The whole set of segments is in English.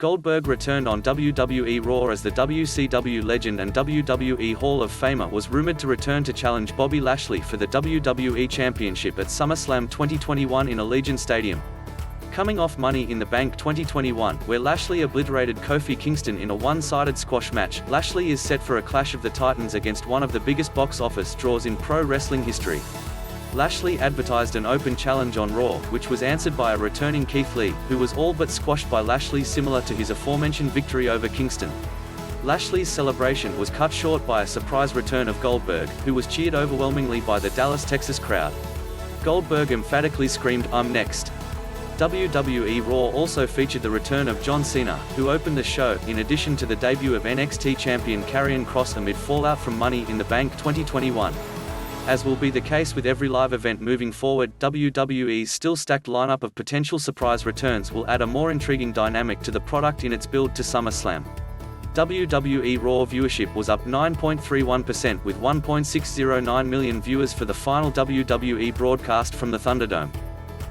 Goldberg returned on WWE Raw as the WCW legend, and WWE Hall of Famer was rumored to return to challenge Bobby Lashley for the WWE Championship at SummerSlam 2021 in Allegiant Stadium. Coming off Money in the Bank 2021, where Lashley obliterated Kofi Kingston in a one-sided squash match, Lashley is set for a Clash of the Titans against one of the biggest box office draws in pro wrestling history. Lashley advertised an open challenge on Raw, which was answered by a returning Keith Lee, who was all but squashed by Lashley, similar to his aforementioned victory over Kingston. Lashley's celebration was cut short by a surprise return of Goldberg, who was cheered overwhelmingly by the Dallas, Texas crowd. Goldberg emphatically screamed, "I'm next." WWE Raw also featured the return of John Cena, who opened the show, in addition to the debut of NXT champion Karrion Kross amid fallout from Money in the Bank 2021. As will be the case with every live event moving forward, WWE's still stacked lineup of potential surprise returns will add a more intriguing dynamic to the product in its build to SummerSlam. WWE Raw viewership was up 9.31% with 1.609 million viewers for the final WWE broadcast from the Thunderdome.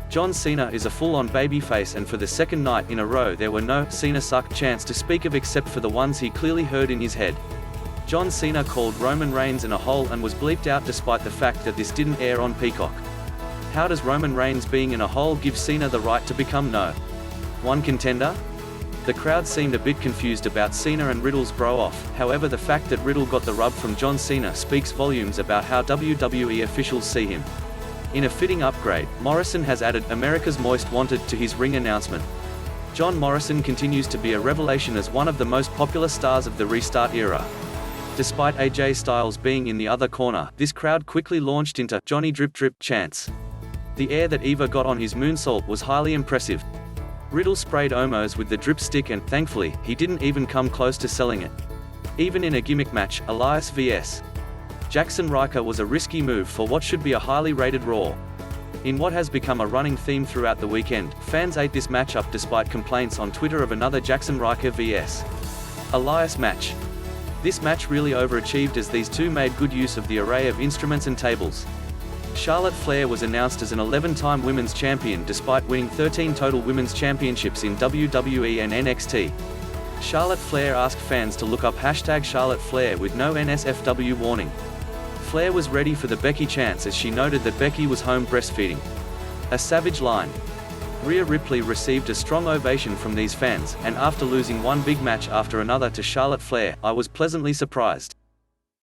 John Cena is a full-on babyface, and for the second night in a row there were no "Cena suck" chants to speak of except for the ones he clearly heard in his head. John Cena called Roman Reigns in a hole and was bleeped out despite the fact that this didn't air on Peacock. How does Roman Reigns being in a hole give Cena the right to become No.1 contender? The crowd seemed a bit confused about Cena and Riddle's bro-off, however the fact that Riddle got the rub from John Cena speaks volumes about how WWE officials see him. In a fitting upgrade, Morrison has added "America's Most Wanted" to his ring announcement. John Morrison continues to be a revelation as one of the most popular stars of the Restart era. Despite AJ Styles being in the other corner, this crowd quickly launched into "Johnny Drip Drip" chants. The air that Eva got on his moonsault was highly impressive. Riddle sprayed Omos with the drip stick and, thankfully, he didn't even come close to selling it. Even in a gimmick match, Elias vs. Jackson Riker was a risky move for what should be a highly rated Raw. In what has become a running theme throughout the weekend, fans ate this matchup despite complaints on Twitter of another Jackson Riker vs. Elias match. This match really overachieved as these two made good use of the array of instruments and tables. Charlotte Flair was announced as an 11-time women's champion despite winning 13 total women's championships in WWE and NXT. Charlotte Flair asked fans to look up #CharlotteFlair with no NSFW warning. Flair was ready for the Becky chants as she noted that Becky was home breastfeeding. A savage line. Rhea Ripley received a strong ovation from these fans, and after losing one big match after another to Charlotte Flair, I was pleasantly surprised.